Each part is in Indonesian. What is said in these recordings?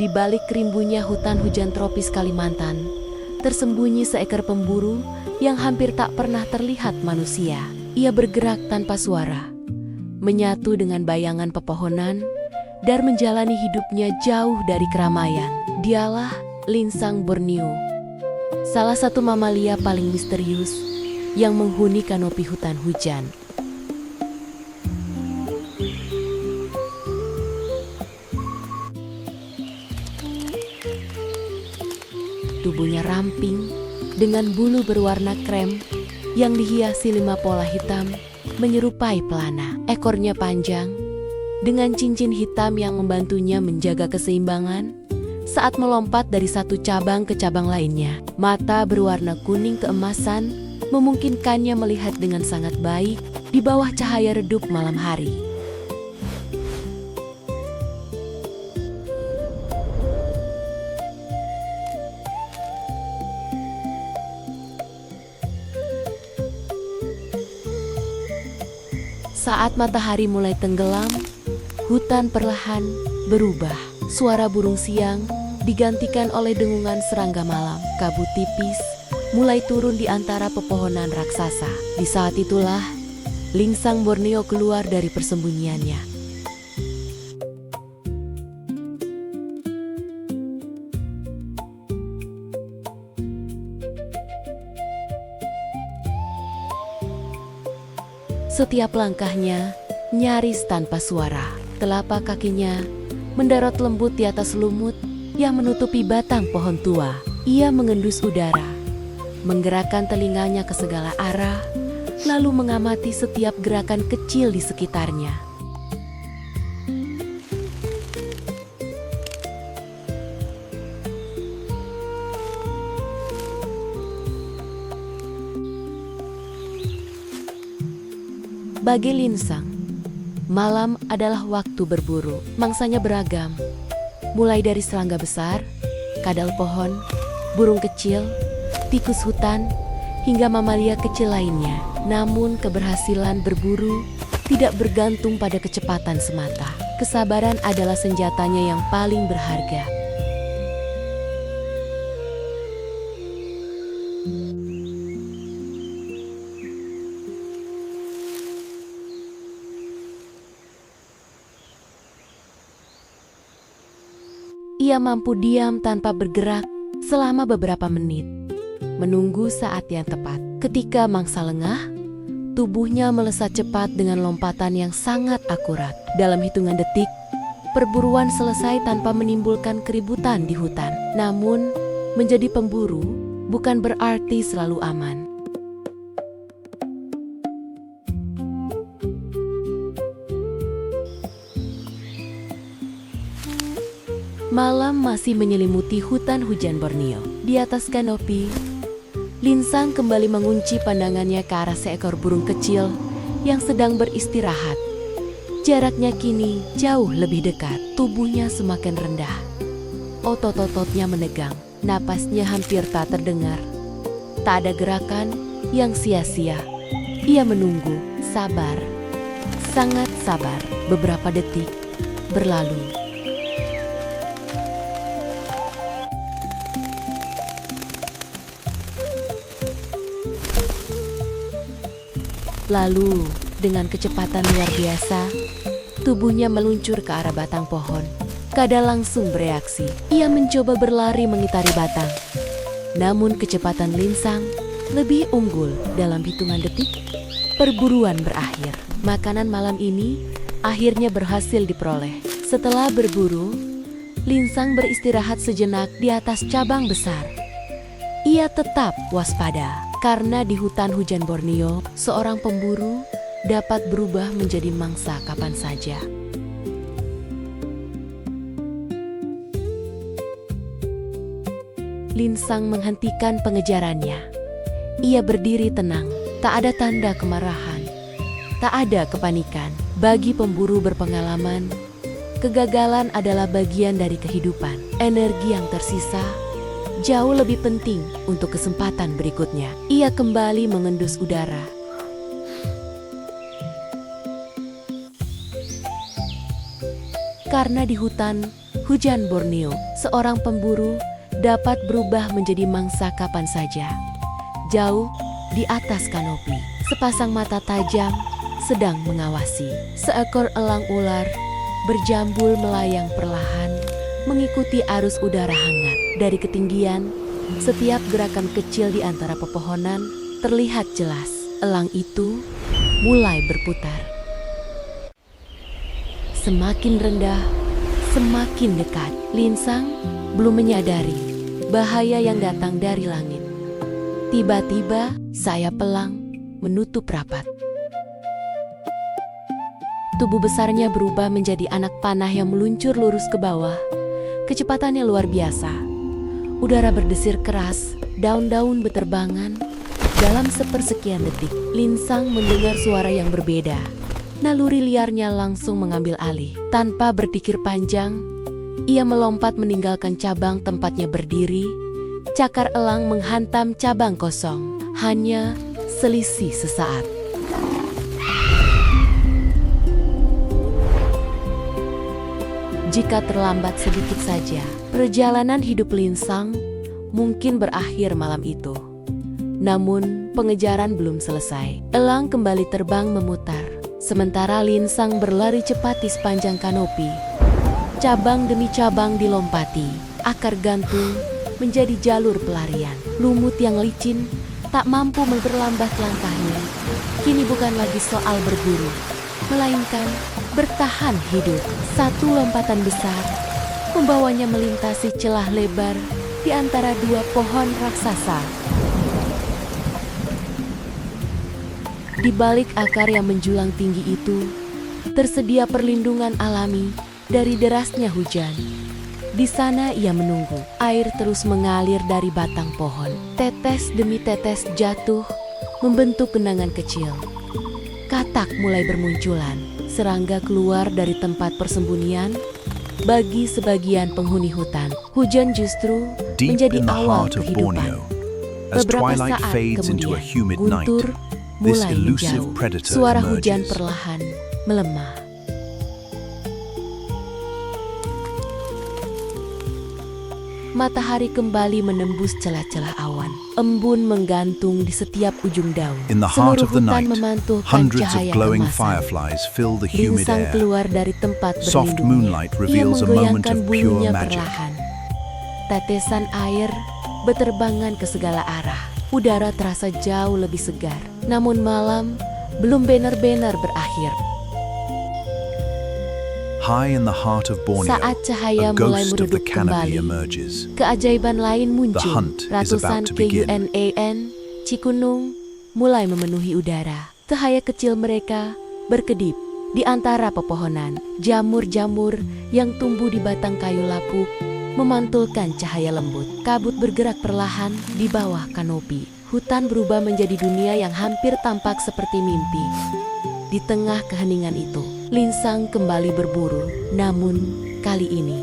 Di balik rimbunnya hutan hujan tropis Kalimantan, tersembunyi seekor pemburu yang hampir tak pernah terlihat manusia. Ia bergerak tanpa suara, menyatu dengan bayangan pepohonan, dan menjalani hidupnya jauh dari keramaian. Dialah Linsang Borneo, salah satu mamalia paling misterius yang menghuni kanopi hutan hujan. Tubuhnya ramping dengan bulu berwarna krem yang dihiasi 5 pola hitam menyerupai pelana. Ekornya panjang dengan cincin hitam yang membantunya menjaga keseimbangan saat melompat dari satu cabang ke cabang lainnya. Mata berwarna kuning keemasan memungkinkannya melihat dengan sangat baik di bawah cahaya redup malam hari. Saat matahari mulai tenggelam, hutan perlahan berubah. Suara burung siang digantikan oleh dengungan serangga malam. Kabut tipis mulai turun di antara pepohonan raksasa. Di saat itulah, Linsang Borneo keluar dari persembunyiannya. Setiap langkahnya nyaris tanpa suara. Telapak kakinya mendarat lembut di atas lumut yang menutupi batang pohon tua. Ia mengendus udara, menggerakkan telinganya ke segala arah, lalu mengamati setiap gerakan kecil di sekitarnya. Bagi Linsang, malam adalah waktu berburu. Mangsanya beragam, mulai dari serangga besar, kadal pohon, burung kecil, tikus hutan, hingga mamalia kecil lainnya. Namun keberhasilan berburu tidak bergantung pada kecepatan semata. Kesabaran adalah senjatanya yang paling berharga. Ia mampu diam tanpa bergerak selama beberapa menit, menunggu saat yang tepat. Ketika mangsa lengah, tubuhnya melesat cepat dengan lompatan yang sangat akurat. Dalam hitungan detik, perburuan selesai tanpa menimbulkan keributan di hutan. Namun, menjadi pemburu bukan berarti selalu aman. Malam masih menyelimuti hutan hujan Borneo. Di atas kanopi, Linsang kembali mengunci pandangannya ke arah seekor burung kecil yang sedang beristirahat. Jaraknya kini jauh lebih dekat. Tubuhnya semakin rendah. Otot-ototnya menegang. Napasnya hampir tak terdengar. Tak ada gerakan yang sia-sia. Ia menunggu, sabar, sangat sabar. Beberapa detik berlalu. Lalu, dengan kecepatan luar biasa, tubuhnya meluncur ke arah batang pohon. Kadal langsung bereaksi. Ia mencoba berlari mengitari batang. Namun kecepatan Linsang lebih unggul. Dalam hitungan detik, perburuan berakhir. Makanan malam ini akhirnya berhasil diperoleh. Setelah berburu, Linsang beristirahat sejenak di atas cabang besar. Ia tetap waspada. Karena di hutan hujan Borneo, seorang pemburu dapat berubah menjadi mangsa kapan saja. Linsang menghentikan pengejarannya. Ia berdiri tenang, tak ada tanda kemarahan, tak ada kepanikan. Bagi pemburu berpengalaman, kegagalan adalah bagian dari kehidupan. Energi yang tersisa jauh lebih penting untuk kesempatan berikutnya. Ia kembali mengendus udara. Karena di hutan Hujan Borneo, seorang pemburu, dapat berubah menjadi mangsa kapan saja. Jauh di atas kanopi, sepasang mata tajam sedang mengawasi. Seekor elang ular berjambul melayang perlahan, mengikuti arus udara hangat. Dari ketinggian, setiap gerakan kecil di antara pepohonan terlihat jelas. Elang itu mulai berputar. Semakin rendah, semakin dekat. Linsang belum menyadari bahaya yang datang dari langit. Tiba-tiba, sayap elang menutup rapat. Tubuh besarnya berubah menjadi anak panah yang meluncur lurus ke bawah. Kecepatannya luar biasa. Udara berdesir keras, daun-daun beterbangan. Dalam sepersekian detik, Linsang mendengar suara yang berbeda. Naluri liarnya langsung mengambil alih. Tanpa berpikir panjang, ia melompat meninggalkan cabang tempatnya berdiri. Cakar elang menghantam cabang kosong. Hanya selisih sesaat. Jika terlambat sedikit saja, perjalanan hidup Linsang mungkin berakhir malam itu. Namun, pengejaran belum selesai. Elang kembali terbang memutar, sementara Linsang berlari cepat di sepanjang kanopi. Cabang demi cabang dilompati, akar gantung menjadi jalur pelarian. Lumut yang licin tak mampu memperlambat langkahnya. Kini bukan lagi soal berburu, melainkan bertahan hidup. Satu lompatan besar membawanya melintasi celah lebar di antara dua pohon raksasa. Di balik akar yang menjulang tinggi itu, tersedia perlindungan alami dari derasnya hujan. Di sana ia menunggu. Air terus mengalir dari batang pohon. Tetes demi tetes jatuh, membentuk genangan kecil. Katak mulai bermunculan. Serangga keluar dari tempat persembunyian. Bagi sebagian penghuni hutan, hujan justru menjadi awal kehidupan. Beberapa saat kemudian, guntur mulai menjauh. Suara hujan perlahan melemah. Matahari kembali menembus celah-celah awan. Embun menggantung di setiap ujung daun. Seluruh hutan memantulkan cahaya kemasan. Linsang keluar dari tempat berlindungnya. Ia menggoyangkan bulunya perlahan. Tetesan air berterbangan ke segala arah. Udara terasa jauh lebih segar. Namun malam belum benar-benar berakhir. High in the heart of Borneo, saat cahaya a mulai ghost of the meredup canopy kembali, emerges. keajaiban lain muncul. The hunt is Ratusan about to begin. KUNAN Cikunung mulai memenuhi udara. Cahaya kecil mereka berkedip di antara pepohonan. Jamur-jamur yang tumbuh di batang kayu lapuk memantulkan cahaya lembut. Kabut bergerak perlahan di bawah kanopi. Hutan berubah menjadi dunia yang hampir tampak seperti mimpi. Di tengah keheningan itu, Linsang kembali berburu. Namun, kali ini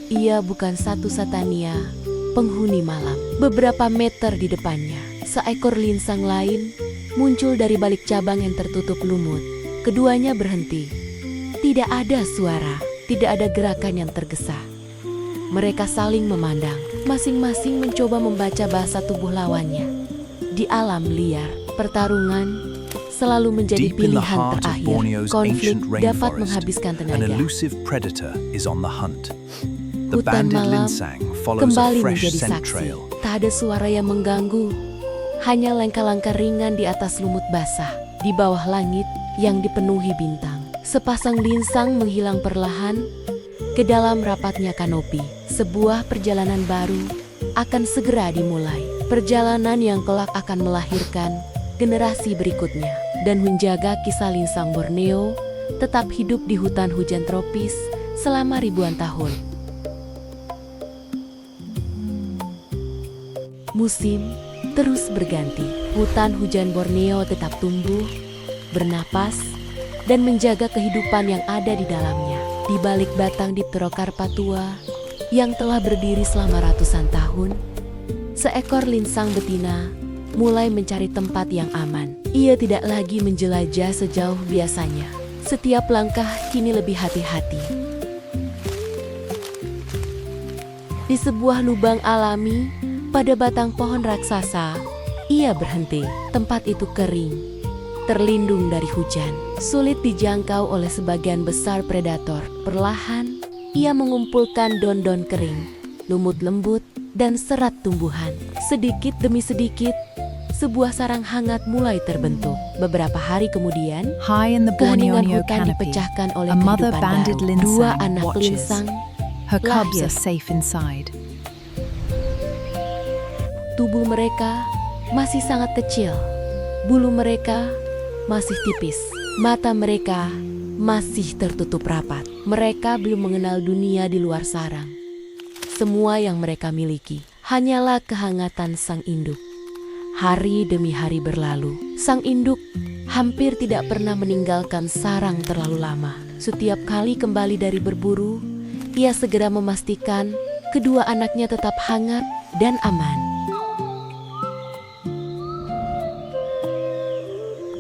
ia bukan satu Satania, penghuni malam. Beberapa meter di depannya, seekor linsang lain muncul dari balik cabang yang tertutup lumut. Keduanya berhenti. Tidak ada suara, tidak ada gerakan yang tergesa. Mereka saling memandang, masing-masing mencoba membaca bahasa tubuh lawannya. Di alam liar, pertarungan selalu menjadi Deep in the pilihan heart of terakhir. Borneo's Konflik ancient dapat rainforest, menghabiskan an tenaga. elusive predator is on the hunt. The Hutan banded malam linsang follows a kembali fresh menjadi scent saksi. trail. Tak ada suara yang mengganggu, hanya langkah-langkah ringan di atas lumut basah. Di bawah langit yang dipenuhi bintang, sepasang linsang menghilang perlahan ke dalam rapatnya kanopi. Sebuah perjalanan baru akan segera dimulai. Perjalanan yang kelak akan melahirkan generasi berikutnya dan menjaga kisah linsang Borneo tetap hidup di hutan hujan tropis selama ribuan tahun. Musim terus berganti. Hutan hujan Borneo tetap tumbuh, bernapas, dan menjaga kehidupan yang ada di dalamnya. Di balik batang Dipterocarpa tua yang telah berdiri selama ratusan tahun, seekor linsang betina mulai mencari tempat yang aman. Ia tidak lagi menjelajah sejauh biasanya. Setiap langkah kini lebih hati-hati. Di sebuah lubang alami, pada batang pohon raksasa, ia berhenti. Tempat itu kering, terlindung dari hujan, sulit dijangkau oleh sebagian besar predator. Perlahan, ia mengumpulkan daun-daun kering, lumut lembut, dan serat tumbuhan. Sedikit demi sedikit, sebuah sarang hangat mulai terbentuk. Beberapa hari kemudian, High in the keheningan Borneo hutan canopy, dipecahkan oleh a mother kehidupan banded baru. linsang Dua anak watches. linsang Her cubs lahir. are safe inside. Tubuh mereka masih sangat kecil, bulu mereka masih tipis, mata mereka masih tertutup rapat. Mereka belum mengenal dunia di luar sarang. Semua yang mereka miliki hanyalah kehangatan sang induk. Hari demi hari berlalu, sang induk hampir tidak pernah meninggalkan sarang terlalu lama. Setiap kali kembali dari berburu, ia segera memastikan kedua anaknya tetap hangat dan aman.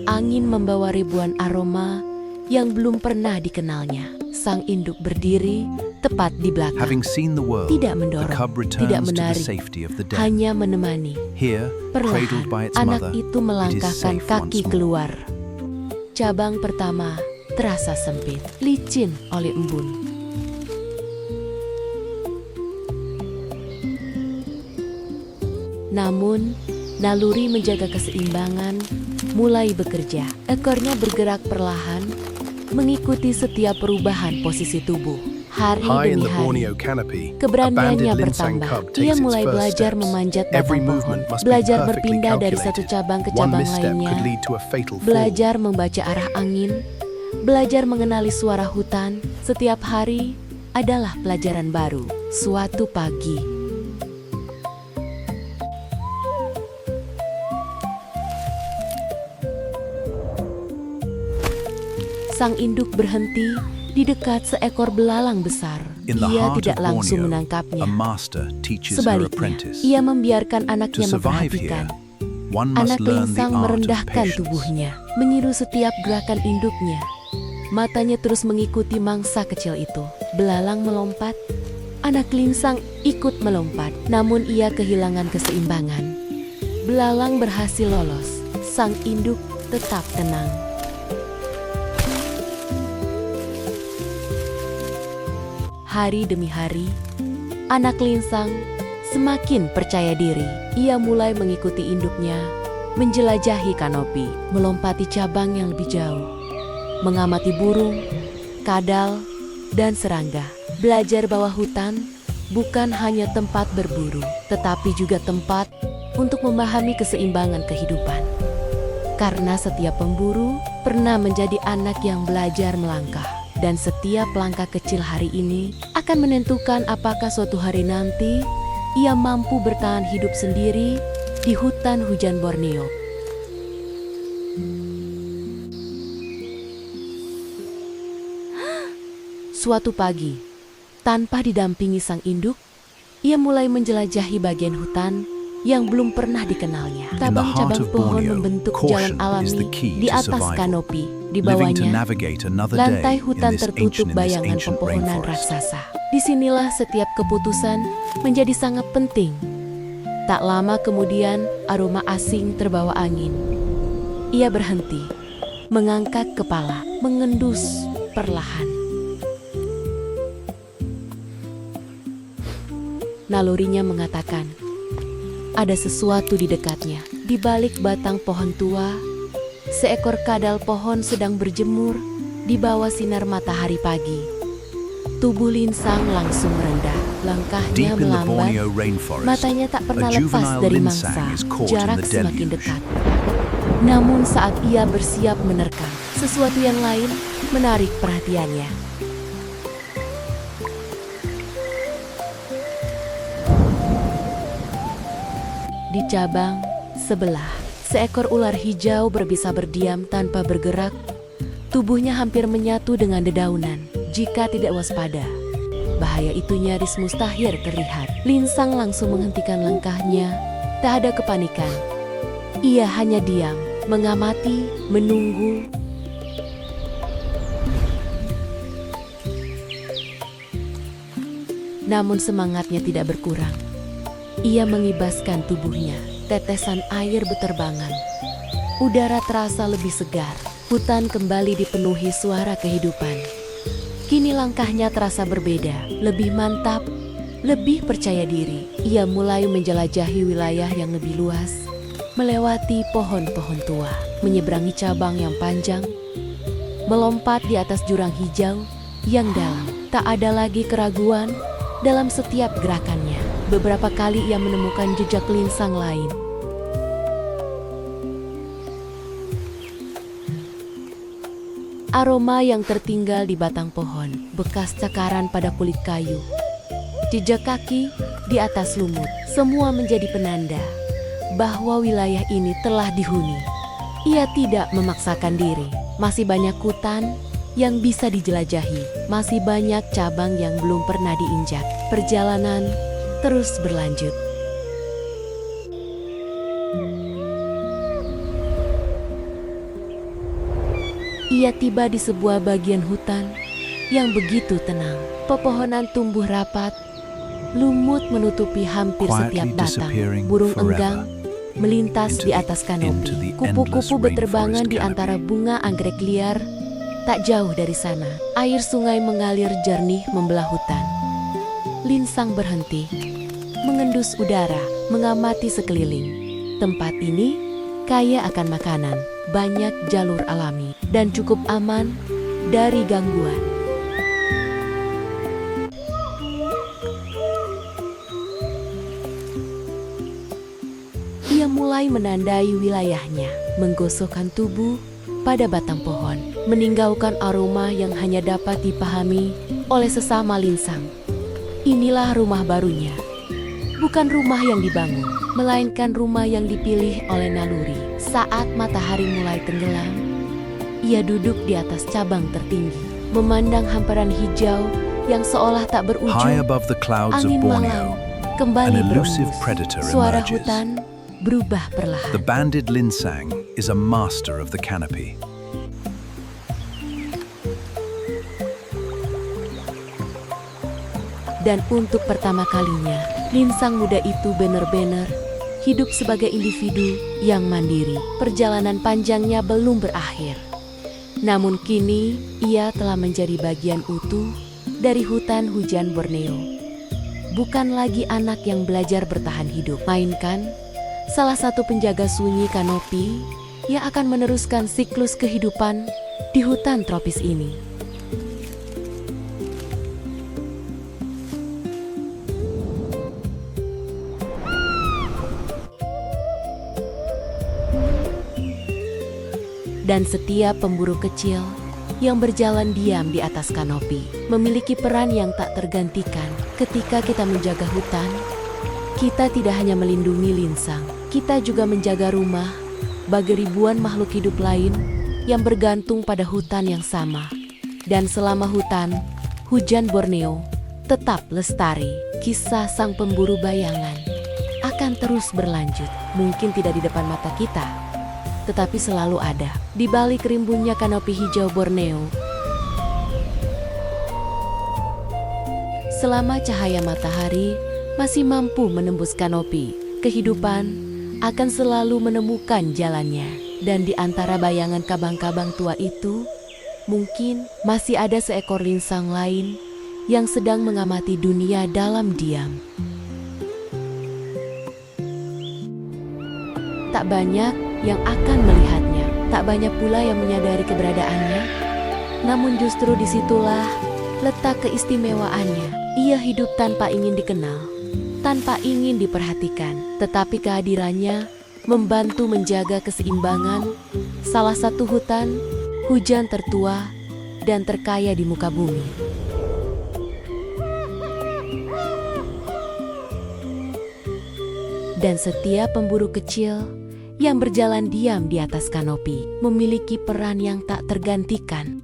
Angin membawa ribuan aroma yang belum pernah dikenalnya. Sang induk berdiri tepat di belakang. Having seen the world, Tidak the mendorong, cub tidak returns to the menarik, safety of the den. hanya menemani. Here, cradled by Perlahan, its anak mother, itu it is melangkahkan safe kaki once more. keluar. Cabang pertama terasa sempit, licin oleh embun. Namun, naluri menjaga keseimbangan mulai bekerja. Ekornya bergerak perlahan, mengikuti setiap perubahan posisi tubuh. Hari High in demi the hari, Borneo canopy, a keberaniannya banded linsang bertambah. cub Ia takes its mulai first belajar steps. memanjat Every batang pohon, movement must be belajar perfectly berpindah dari satu calculated. cabang ke One cabang misstep lainnya, could lead to a fatal fall. belajar membaca arah angin, belajar mengenali suara hutan. Setiap hari adalah pelajaran baru. Suatu pagi, sang induk berhenti di dekat seekor belalang besar. In the Ia heart tidak of langsung Borneo, menangkapnya. a master teaches her Sebaliknya, apprentice. ia membiarkan To anaknya survive memperhatikan. here, one must Anak learn the linsang art of merendahkan patience. tubuhnya, meniru setiap gerakan induknya. Matanya terus mengikuti mangsa kecil itu. Belalang melompat, anak linsang ikut melompat, namun ia kehilangan keseimbangan. Belalang berhasil lolos, sang induk tetap tenang. Hari demi hari, anak linsang semakin percaya diri. Ia mulai mengikuti induknya, menjelajahi kanopi, melompati cabang yang lebih jauh, mengamati burung, kadal, dan serangga. Belajar bahwa hutan bukan hanya tempat berburu, tetapi juga tempat untuk memahami keseimbangan kehidupan. Karena setiap pemburu pernah menjadi anak yang belajar melangkah. Dan setiap langkah kecil hari ini akan menentukan apakah suatu hari nanti ia mampu bertahan hidup sendiri di hutan hujan Borneo. Suatu pagi, tanpa didampingi sang induk, ia mulai menjelajahi bagian hutan yang belum pernah dikenalnya. In the heart Cabang-cabang of pohon Borneo, membentuk caution jalan is alami the key di to atas survival. kanopi. Di Living to bawahnya, navigate another lantai day hutan in this tertutup ancient bayangan pepohonan rainforest. raksasa. Disinilah setiap keputusan menjadi sangat penting. Tak lama kemudian, aroma asing terbawa angin. Ia berhenti, mengangkat kepala, mengendus perlahan. Nalurinya mengatakan, ada sesuatu di dekatnya. Di balik batang pohon tua, seekor kadal pohon sedang berjemur di bawah sinar matahari pagi. Tubuh linsang langsung merendah, langkahnya Deep in the melambat, Borneo rainforest, matanya tak pernah a lepas juvenile dari linsang mangsa, is caught in jarak the semakin deluge. dekat. Namun saat ia bersiap menerkam, sesuatu yang lain menarik perhatiannya. Di cabang sebelah, seekor ular hijau berbisa berdiam tanpa bergerak. Tubuhnya hampir menyatu dengan dedaunan. Jika tidak waspada, bahaya itu nyaris mustahil terlihat. Linsang langsung menghentikan langkahnya. Tak ada kepanikan. Ia hanya diam, mengamati, menunggu. namun semangatnya tidak berkurang. Ia mengibaskan tubuhnya, tetesan air beterbangan. Udara terasa lebih segar, hutan kembali dipenuhi suara kehidupan. Kini langkahnya terasa berbeda, lebih mantap, lebih percaya diri. Ia mulai menjelajahi wilayah yang lebih luas, melewati pohon-pohon tua, menyeberangi cabang yang panjang, melompat di atas jurang hijau yang dalam. Tak ada lagi keraguan dalam setiap gerakannya. Beberapa kali ia menemukan jejak linsang lain. Aroma yang tertinggal di batang pohon, bekas cakaran pada kulit kayu, jejak kaki di atas lumut, semua menjadi penanda bahwa wilayah ini telah dihuni. Ia tidak memaksakan diri. Masih banyak hutan yang bisa dijelajahi, masih banyak cabang yang belum pernah diinjak. Perjalanan terus berlanjut. Ia tiba di sebuah bagian hutan yang begitu tenang. Pepohonan tumbuh rapat, lumut menutupi hampir setiap Quietly batang. disappearing Burung forever enggang melintas into di the- atas into kanopi. the Kupu-kupu endless berterbangan rainforest di antara bunga anggrek liar. Tak jauh dari sana, air sungai mengalir jernih membelah hutan. Linsang berhenti, mengendus udara, mengamati sekeliling. Tempat ini kaya akan makanan, banyak jalur alami, dan cukup aman dari gangguan. Ia mulai menandai wilayahnya, menggosokkan tubuh pada batang pohon, meninggalkan aroma yang hanya dapat dipahami oleh sesama linsang. Inilah rumah barunya. Bukan rumah yang dibangun, melainkan rumah yang dipilih oleh naluri. Saat matahari mulai tenggelam, ia duduk di atas cabang tertinggi, memandang hamparan hijau yang seolah tak High berujung. above the clouds of Angin malam Borneo, kembali an elusive berembus. predator Suara emerges. hutan berubah perlahan. The banded linsang is a master of the canopy. Dan untuk pertama kalinya, linsang muda itu benar-benar hidup sebagai individu yang mandiri. Perjalanan panjangnya belum berakhir. Namun kini, ia telah menjadi bagian utuh dari hutan hujan Borneo. Bukan lagi anak yang belajar bertahan hidup, melainkan salah satu penjaga sunyi kanopi yang akan meneruskan siklus kehidupan di hutan tropis ini. Dan setiap pemburu kecil yang berjalan diam di atas kanopi memiliki peran yang tak tergantikan. Ketika kita menjaga hutan, kita tidak hanya melindungi linsang, kita juga menjaga rumah bagi ribuan makhluk hidup lain yang bergantung pada hutan yang sama. Dan selama hutan, hujan Borneo tetap lestari, kisah sang pemburu bayangan akan terus berlanjut. Mungkin tidak di depan mata kita, tetapi selalu ada di balik rimbunnya kanopi hijau Borneo. Selama cahaya matahari masih mampu menembus kanopi, kehidupan akan selalu menemukan jalannya. Dan di antara bayangan kabang-kabang tua itu, mungkin masih ada seekor linsang lain yang sedang mengamati dunia dalam diam. Tak banyak yang akan melihatnya, tak banyak pula yang menyadari keberadaannya. Namun justru disitulah letak keistimewaannya. Ia hidup tanpa ingin dikenal, tanpa ingin diperhatikan, tetapi kehadirannya membantu menjaga keseimbangan salah satu hutan hujan tertua dan terkaya di muka bumi. Dan setiap pemburu kecil yang berjalan diam di atas kanopi memiliki peran yang tak tergantikan.